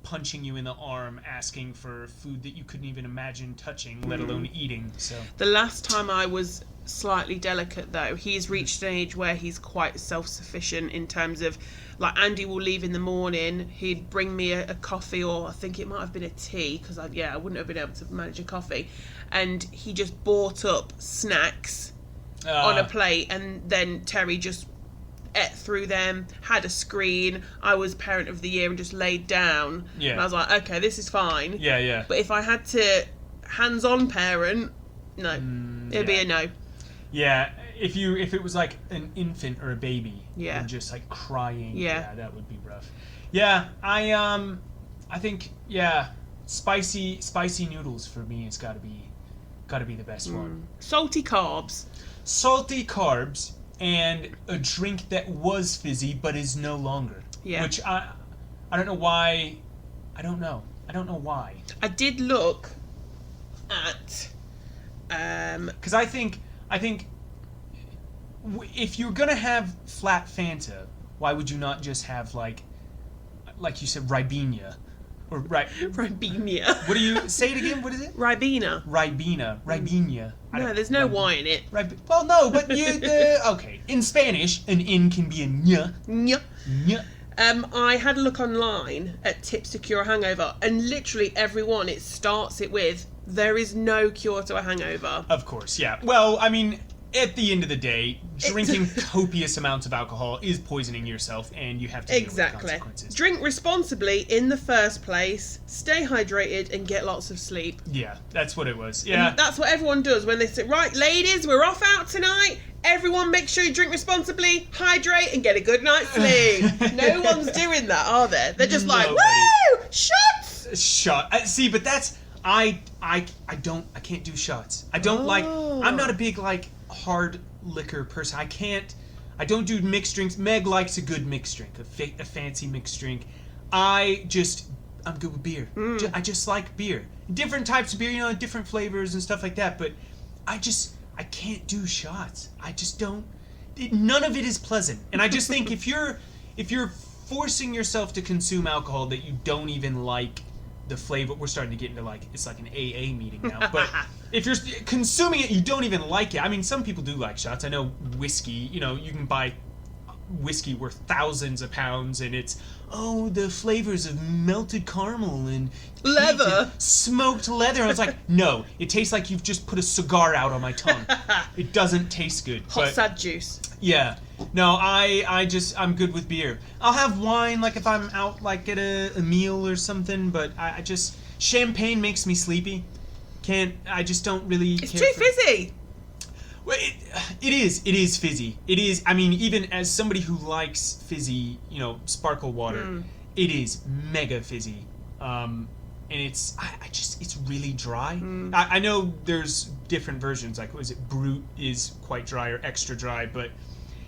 punching you in the arm, asking for food that you couldn't even imagine touching, let alone eating. So the last time I was slightly delicate, though, he's reached an age where he's quite self-sufficient in terms of, like, Andy will leave in the morning, he'd bring me a coffee, or I think it might have been a tea, because I wouldn't have been able to manage a coffee, and he just bought up snacks on a plate, and then Terry just ate through them, had a screen. I was parent of the year and just laid down. Yeah. And I was like, okay, this is fine. Yeah. But if I had to hands-on parent, no. It'd be a no. Yeah, if it was like an infant or a baby, and just like crying, that would be rough. Yeah, I think spicy noodles for me has got to be the best one. Salty carbs. Salty carbs. And a drink that was fizzy but is no longer. Yeah. Which I don't know why. I don't know why. I did look at. Because I think if you're gonna have flat Fanta, why would you not just have like you said, Ribena? Or Ribena. What do you say it again? What is it? Ribena. No, there's no Y in it. Well, no, but okay. In Spanish, an in can be a ñ. Ñ. I had a look online at tips to cure a hangover, and literally everyone it starts it with, there is no cure to a hangover. Of course, yeah. Well, I mean, at the end of the day, drinking copious amounts of alcohol is poisoning yourself, and you have to deal with the consequences. Drink responsibly in the first place, stay hydrated, and get lots of sleep. Yeah, that's what it was. Yeah. And that's what everyone does when they say, right, ladies, we're off out tonight. Everyone make sure you drink responsibly, hydrate, and get a good night's sleep. No one's doing that, are they? They're just like, woo! Shots! See, but that's... I can't do shots. I don't like... I'm not a big, like, hard liquor person. I don't do mixed drinks. Meg likes a good mixed drink, a fancy mixed drink. I'm good with beer. I just like beer. Different types of beer, different flavors and stuff like that, but I can't do shots. I just don't... None of it is pleasant. And I just think if you're forcing yourself to consume alcohol that you don't even like the flavor, we're starting to get into it's like an AA meeting now, but if you're consuming it, you don't even like it. I mean, some people do like shots. I know whiskey, you can buy whiskey worth thousands of pounds, and it's, the flavors of melted caramel and leather, smoked leather. I was like, no, it tastes like you've just put a cigar out on my tongue. It doesn't taste good. Hot sad juice. Yeah. No, I'm good with beer. I'll have wine, like if I'm out, like at a meal or something, but champagne makes me sleepy. I just don't really It's care too for fizzy. Well, it is fizzy. It is, I mean, even as somebody who likes fizzy, sparkle water, it is mega fizzy. And it's really dry. I know there's different versions, like, Brut is quite dry or extra dry, but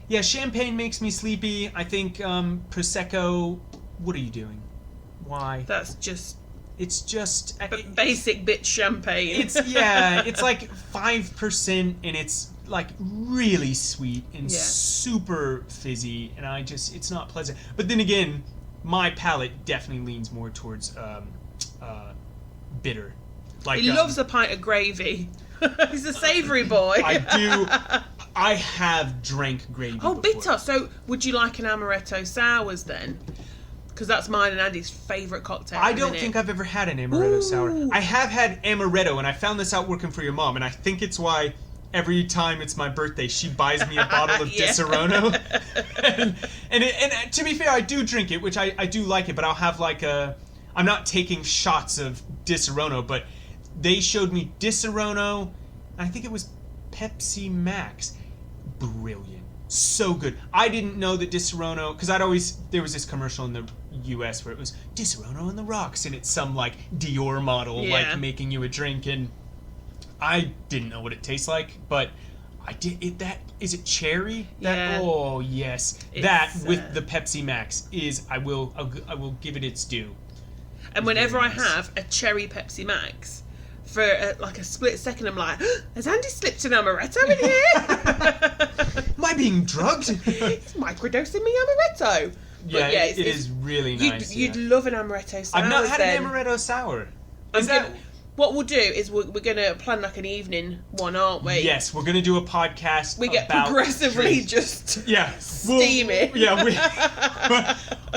yeah, champagne makes me sleepy. I think, Prosecco, what are you doing? Why? It's just basic bitch champagne. It's like 5%, and it's like really sweet and super fizzy, and it's not pleasant. But then again, my palate definitely leans more towards bitter. Like he loves a pint of gravy. He's a savoury boy. I do. I have drank gravy. Oh, before. bitter. So, would you like an amaretto sours then? Because that's mine and Andy's favourite cocktail. I don't think I've ever had an amaretto sour. I have had amaretto, and I found this out working for your mom, and I think it's why every time it's my birthday, she buys me a bottle of Disaronno. and to be fair, I do drink it, which I do like it, but I'll have I'm not taking shots of Disaronno, but they showed me Disaronno, and I think it was Pepsi Max. Brilliant. So good. I didn't know that Disaronno, because there was this commercial in the US where it was Disaronno on the rocks, and it's some like Dior model like making you a drink, and I didn't know what it tastes like, but I did it. Is it cherry? Oh yes, that with the Pepsi Max I will give it its due. And whenever I have a cherry Pepsi Max, for a split second, I'm like, has Andy slipped an amaretto in here? Am I being drugged? He's microdosing me amaretto. Yeah, it is really nice. You'd love an amaretto sour. I've not had an amaretto sour. What we'll do is we're going to plan like an evening one, aren't we? Yes, we're going to do a podcast. We get progressively just steam it.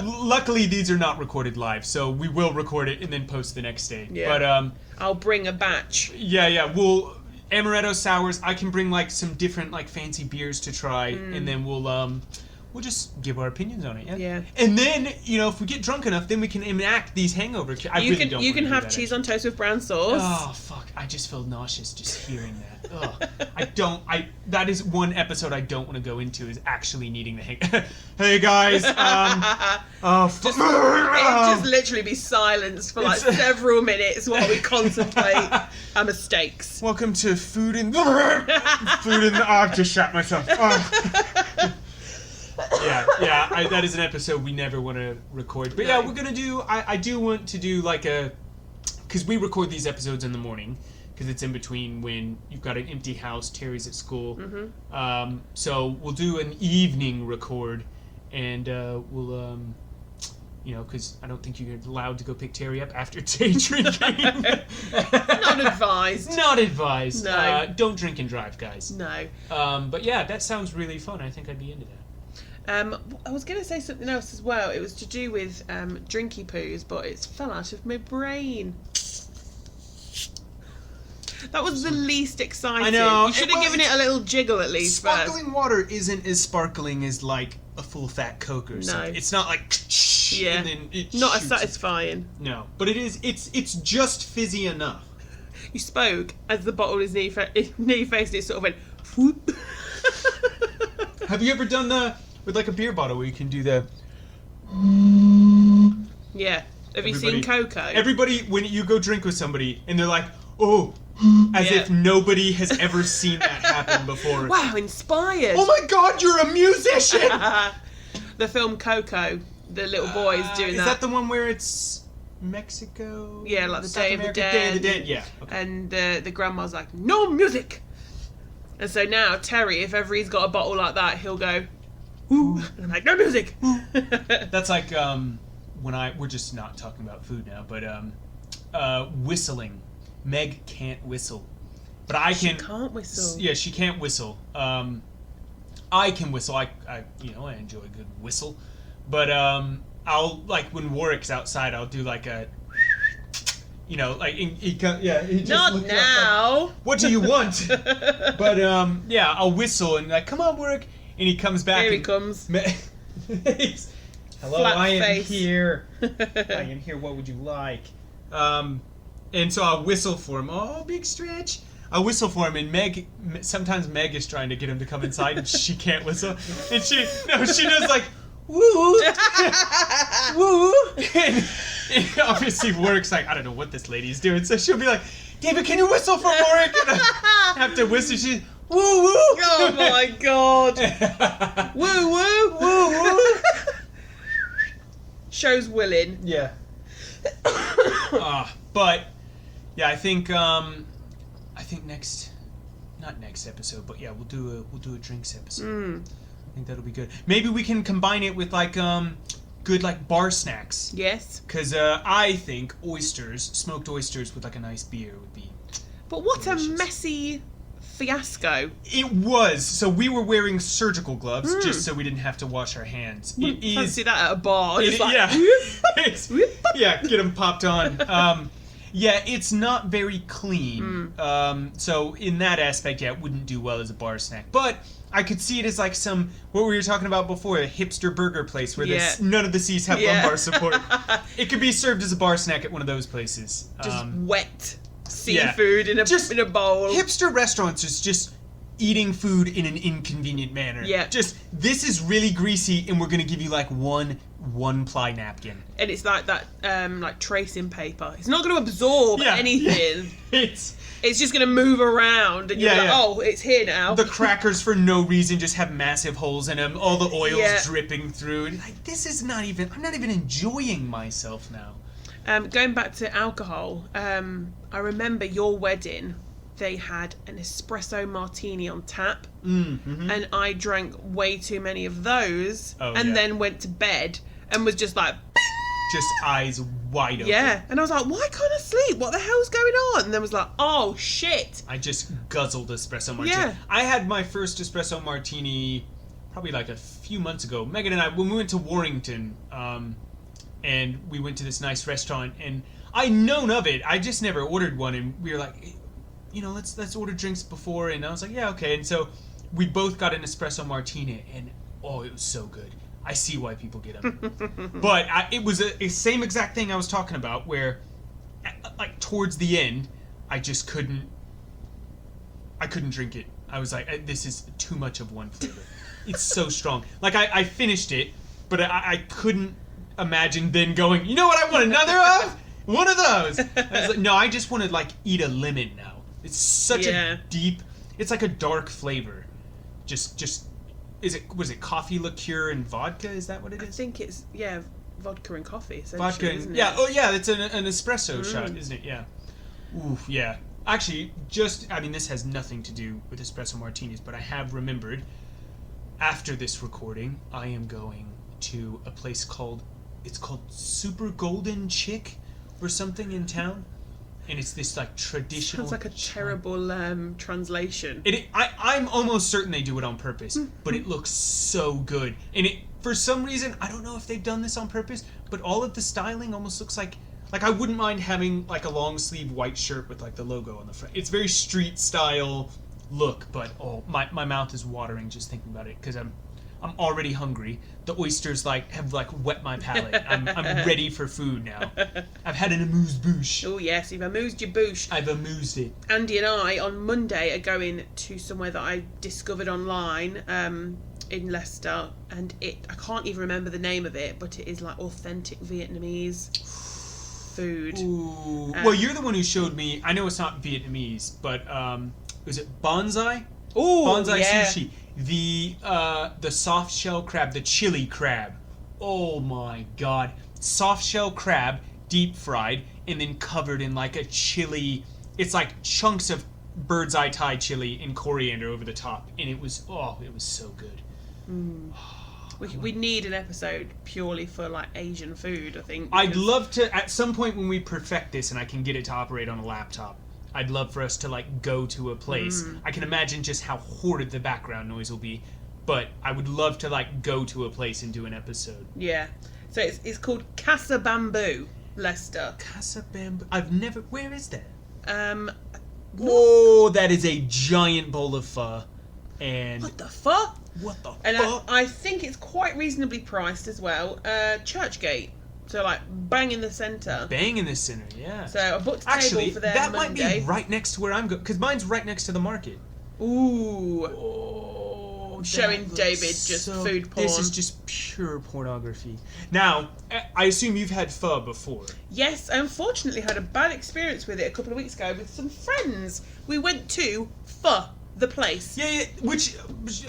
Luckily, these are not recorded live, so we will record it and then post the next day. Yeah. But I'll bring a batch. Yeah. We'll amaretto sours. I can bring like some different like fancy beers to try, and then we'll just give our opinions on it. Yeah. And then if we get drunk enough, then we can enact these hangover. You can have cheese on toast with brown sauce. Oh fuck! I just feel nauseous just hearing that. Ugh. That is one episode I don't want to go into, is actually needing the hang. Hey guys. Just literally be silenced for several minutes while we contemplate our mistakes. Welcome to food in the. I've just shot myself. Oh. Yeah. That is an episode we never want to record. But yeah, we're gonna do. I do want to do because we record these episodes in the morning, because it's in between when you've got an empty house. Terry's at school. Mm-hmm. So we'll do an evening record, and we'll because I don't think you're allowed to go pick Terry up after day drinking. Not advised. Not advised. No. Don't drink and drive, guys. No. But yeah, that sounds really fun. I think I'd be into that. I was going to say something else as well. It was to do with drinky poos, but it's fell out of my brain. That was the least exciting. I know. You should have given it a little jiggle at least. Sparkling water isn't as sparkling as like a full fat Coke or something. It's not like yeah, and then it not as shoots. satisfying. No, but it is. It's just fizzy enough. You spoke as the bottle is near your face, and it sort of went whoop. Have you ever done with like a beer bottle where you can do the? Yeah. Have you seen Coco? Everybody, when you go drink with somebody and they're like, oh, as if nobody has ever seen that happen before. Wow, inspired. Oh my God, you're a musician! The film Coco, the little boy is doing that. Is that the one where it's Mexico? Yeah, like the South Day of the America? Dead. Day of the Dead, yeah. Okay. And the grandma's like, no music! And so now, Terry, if ever he's got a bottle like that, he'll go, ooh. And I'm like, no music! That's like, we're just not talking about food now, but whistling. Meg can't whistle, but I can. She can't whistle. Yeah, she can't whistle. I can whistle. I enjoy a good whistle, but I'll like when Warwick's outside, I'll do like a, like he just Not looks now. like, what do you want? But yeah, I'll whistle and like, come on, Warwick, and he comes back. Here he comes. Hello, Flat I am face. here. I am here. What would you like? And so I'll whistle for him. Oh, big stretch. I whistle for him, and sometimes Meg is trying to get him to come inside, and she can't whistle. And she does like, woo, woo. And it obviously works. Like, I don't know what this lady's doing. So she'll be like, David, can you whistle for Warwick? And I have to whistle. She's, woo, woo. Oh my God. Woo, woo. Woo, woo. Shows willing. Yeah. But yeah, I think not next episode, but yeah, we'll do a drinks episode. I think that'll be good. Maybe we can combine it with like good like bar snacks. Yes. Because I think smoked oysters with like a nice beer would be. But what delicious. a messy fiasco. It was. So we were wearing surgical gloves just so we didn't have to wash our hands. It is. Fancy that at a bar. Just like, Yeah. Yeah, get them popped on. Yeah, it's not very clean. So in that aspect, yeah, it wouldn't do well as a bar snack. But I could see it as like what we were talking about before, a hipster burger place where none of the seats have lumbar support. It could be served as a bar snack at one of those places. Just wet seafood in a bowl. Hipster restaurants is just eating food in an inconvenient manner. Yeah. Just, this is really greasy and we're going to give you like one ply napkin. And it's like that, like tracing paper. It's not going to absorb anything. Yeah. It's just going to move around, and you're like, oh, it's here now. The crackers, for no reason, just have massive holes in them. All the oil's dripping through. And like, I'm not even enjoying myself now. Going back to alcohol, I remember your wedding, they had an espresso martini on tap, and I drank way too many of those, then went to bed and was just like... Just eyes wide open. Yeah, and I was like, why can't I sleep? What the hell's going on? And then was like, oh, shit. I just guzzled espresso martini. Yeah. I had my first espresso martini probably like a few months ago. Megan and I, when we went to Warrington, and we went to this nice restaurant, and I'd known of it. I just never ordered one, and we were like, let's order drinks before, and I was like, yeah, okay. And so we both got an espresso martini, and oh, it was so good. I see why people get them. But it was a same exact thing I was talking about, where like towards the end, I couldn't drink it. I was like, this is too much of one flavor. It's so strong. Like I finished it, but I couldn't imagine then going, you know what I want another of? One of those. I was like, no, I just want to like eat a lemon now. It's such a deep, it's like a dark flavor. Just was it coffee liqueur and vodka? Is that what it is? I think it's, vodka and coffee, Vodka and, isn't yeah, it? oh yeah, it's an espresso shot, isn't it? Yeah. Oof, yeah. Actually, this has nothing to do with espresso martinis, but I have remembered, after this recording, I am going to a place called Super Golden Chick or something in town. And it's this like traditional... Sounds like a terrible translation. I'm almost certain they do it on purpose, but it looks so good. And for some reason, I don't know if they've done this on purpose, but all of the styling almost looks like like I wouldn't mind having like a long sleeve white shirt with like the logo on the front. It's very street style look, but my mouth is watering just thinking about it because I'm already hungry. The oysters have wet my palate. I'm ready for food now. I've had an amuse-bouche. Oh yes, you've amused your bouche. I've amused it. Andy and I on Monday are going to somewhere that I discovered online in Leicester, and I can't even remember the name of it, but it is like authentic Vietnamese food. Ooh. Well, you're the one who showed me. I know it's not Vietnamese, but was it bonsai? Oh, Bonsai yeah. sushi. The soft shell crab, the chili crab. Oh my god. Soft shell crab, deep fried, and then covered in like a chili. It's like chunks of bird's eye Thai chili and coriander over the top. And it was so good. We need an episode purely for like Asian food, I think. I'd love to, at some point when we perfect this and I can get it to operate on a laptop, I'd love for us to like go to a place. I can imagine just how horrid the background noise will be, but I would love to like go to a place and do an episode. Yeah. So it's called Casa Bamboo, Leicester. Casa Bamboo. I've never. Where is that? What That is a giant bowl of pho. And the fuck? what the And fuck? I think it's quite reasonably priced as well. Churchgate. So like bang in the centre. Bang in the center, yeah. So I booked a Actually, table for there that Monday. might be right next to where I'm going, because mine's right next to the market. Ooh. Oh, Showing that looks David just food porn. This is just pure pornography. Now, I assume you've had pho before. Yes, I unfortunately had a bad experience with it a couple of weeks ago with some friends. We went to Pho, the place. Yeah, which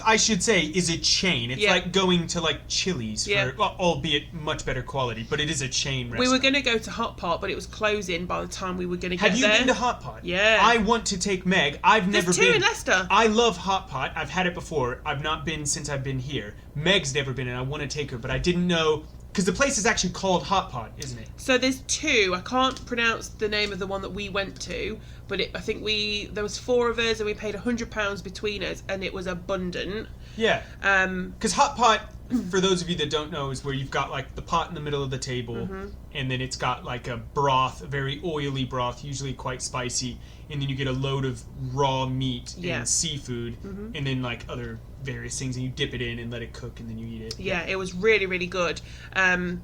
I should say is a chain. It's Yeah. like going to like Chili's, Yeah. well, albeit much better quality, but it is a chain restaurant. We were going to go to Hot Pot, but it was closing by the time we were going to get Have you there. been to Hot Pot? Yeah. I want to take Meg. I've never There's two been. in Leicester. I love Hot Pot. I've had it before. I've not been since I've been here. Meg's never been, and I want to take her, but I didn't know because the place is actually called Hot Pot, isn't it? So there's two. I can't pronounce the name of the one that we went to, but I think there was four of us and we paid £100 between us, and it was abundant. Yeah. Um, Because Hot Pot, for those of you that don't know, is where you've got like the pot in the middle of the table, and then it's got like a broth, a very oily broth, usually quite spicy, and then you get a load of raw meat Yeah. and seafood, and then like other various things, and you dip it in and let it cook, and then you eat it. Yeah, it was really, really good. I'm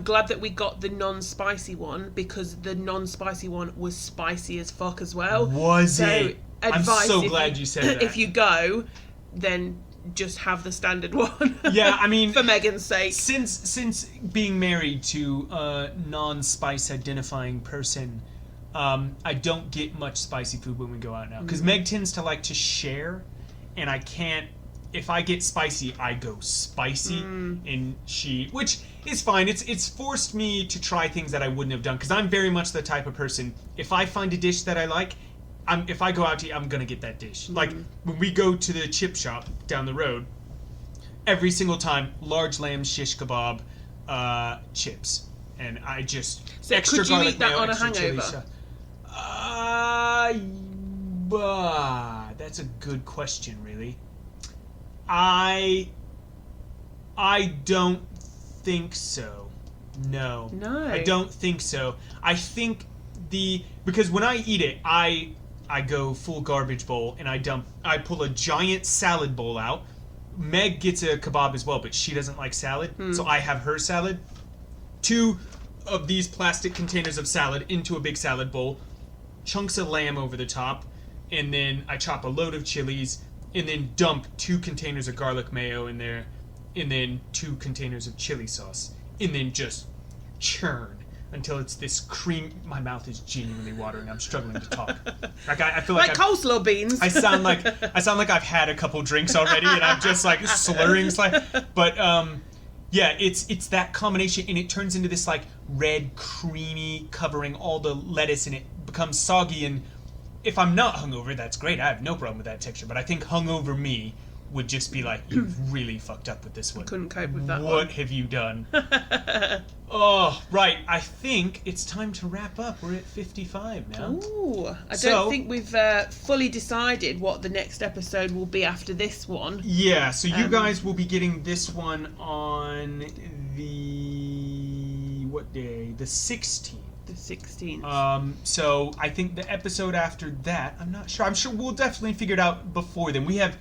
glad that we got the non-spicy one, because the non-spicy one was spicy as fuck as well. Was So, it? I'm advice, so if glad you said that. If you go, then just have the standard one. Yeah, I mean, for Megan's sake. Since being married to a non-spice identifying person, I don't get much spicy food when we go out now. Because Meg tends to like to share, and I can't. If I get spicy, I go spicy, and which is fine. It's forced me to try things that I wouldn't have done, because I'm very much the type of person. If I find a dish that I like, if I go out to eat, I'm gonna get that dish. Like when we go to the chip shop down the road, every single time, large lamb shish kebab, chips, and I just So extra could you garlic eat that mayo, on a extra chili hangover? That's a good question, really. I don't think so. No. I don't think so. I think because when I eat it, I go full garbage bowl, and I pull a giant salad bowl out. Meg gets a kebab as well, but she doesn't like salad, so I have her salad. 2 of these plastic containers of salad into a big salad bowl, chunks of lamb over the top, and then I chop a load of chilies, and then dump 2 containers of garlic mayo in there, and then 2 containers of chili sauce, and then just churn until it's this cream. My mouth is genuinely watering. I'm struggling to talk. Like I feel like coleslaw beans. I sound like I've had a couple drinks already, and I'm just like slurring. But yeah, it's that combination, and it turns into this like red creamy covering all the lettuce, and it becomes soggy. And if I'm not hungover, that's great. I have no problem with that texture. But I think hungover me would just be like, you've really fucked up with this one. Couldn't cope with that What have you done? Oh, right. I think it's time to wrap up. We're at 55 now. Ooh, I don't think we've fully decided what the next episode will be after this one. Yeah, so you guys will be getting this one on the... what day? The 16th. The 16th. So I think the episode after that, I'm not sure. I'm sure we'll definitely figure it out before then. We have,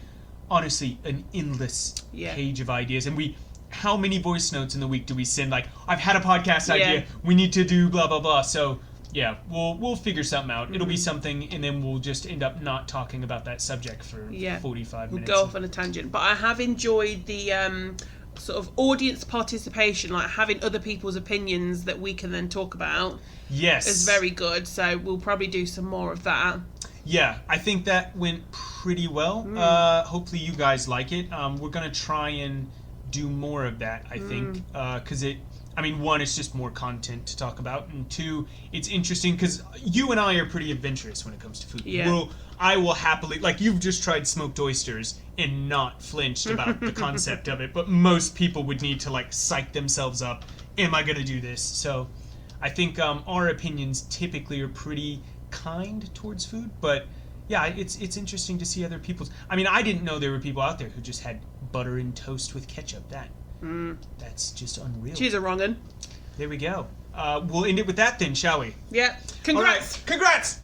honestly, an endless page of ideas. And how many voice notes in the week do we send? Like, I've had a podcast idea. We need to do blah, blah, blah. So, yeah, we'll figure something out. It'll be something, and then we'll just end up not talking about that subject for 45 minutes. We'll go off on a tangent. But I have enjoyed the sort of audience participation, like having other people's opinions that we can then talk about. Yes. Is very good. So we'll probably do some more of that. Yeah, I think that went pretty well. Hopefully you guys like it. We're going to try and do more of that, I think, because one, it's just more content to talk about, and two, it's interesting because you and I are pretty adventurous when it comes to food. Yeah. I will happily, like, you've just tried smoked oysters and not flinched about the concept of it, but most people would need to, like, psych themselves up. Am I going to do this? So I think our opinions typically are pretty kind towards food, but yeah, it's interesting to see other people's. I didn't know there were people out there who just had butter and toast with ketchup. That's just unreal. She's a wrong un. There we go. We'll end it with that then, shall we? Yeah. Congrats. All right. Congrats.